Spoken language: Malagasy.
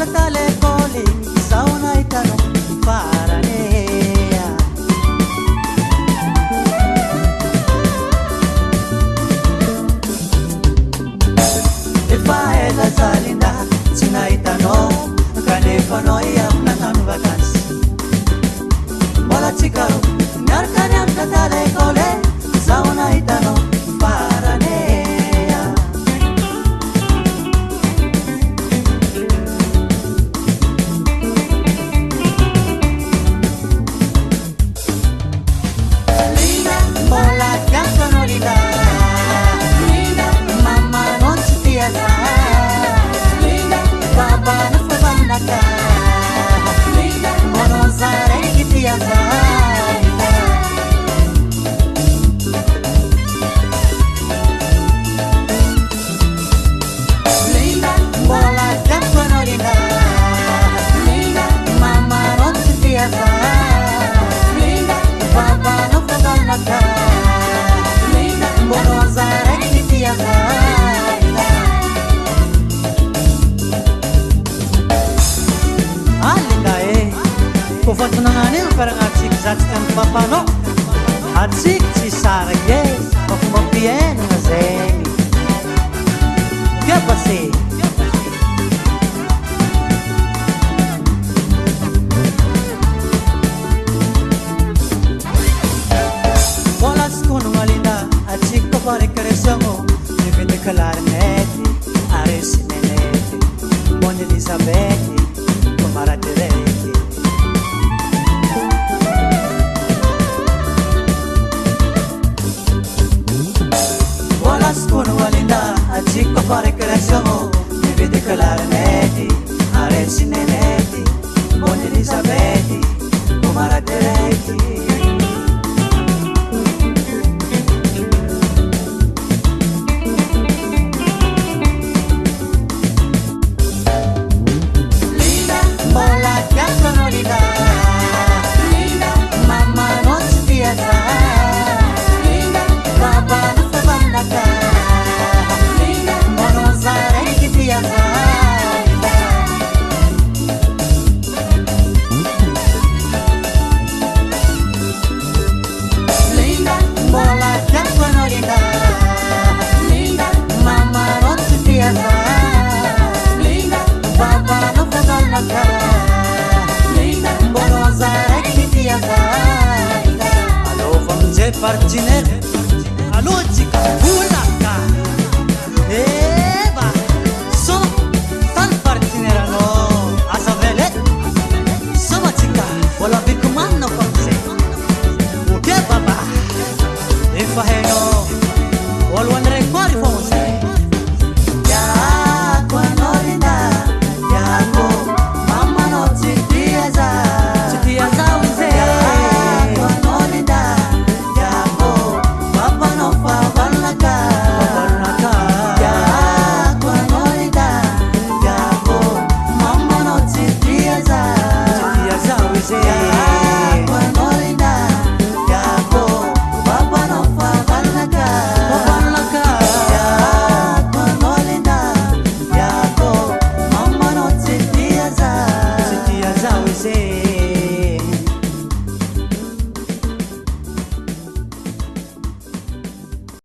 talekoli saunaitano faranea efaela zalinda tsinaitano kanefano iaminanano vakansi mbola tsikaro miarkany amika talekole saunaitano faranea linda mbola tiakano linda linda mama non si tiasa linda baba non fa bannaka linda non sarei che tiasa Kofatunanganin parang atsik zatskan papano atsik si sarage makumapien nga zemi kaya pasi walas kuno ngalinda atsik ko pare karesamo divide kalarneti aresi meneti Mona Elizabeth kumaratereti Kuno walinda atsik pa recreazione mi vede claramente aresi neneti Mona Elizabeth kumaratereti linda mbola tiakano linda linda mama non si tiasa linda baba non fa bannaka linda mbola tiakano linda linda mama non si tiasa linda baba non fa bannaka linda mbola sarei che tiasa alo famje partiner alo chika bulaka Eva, sono tan partinerano a savele, sono chica, vola bikumanno komse. Uke baba, e faheno, volwan rekwari fomse. Ya kwanolinda, ya ko, mama no chitiaza uze. Ya kwanolinda, ya ko, baba no fa bannaka. Say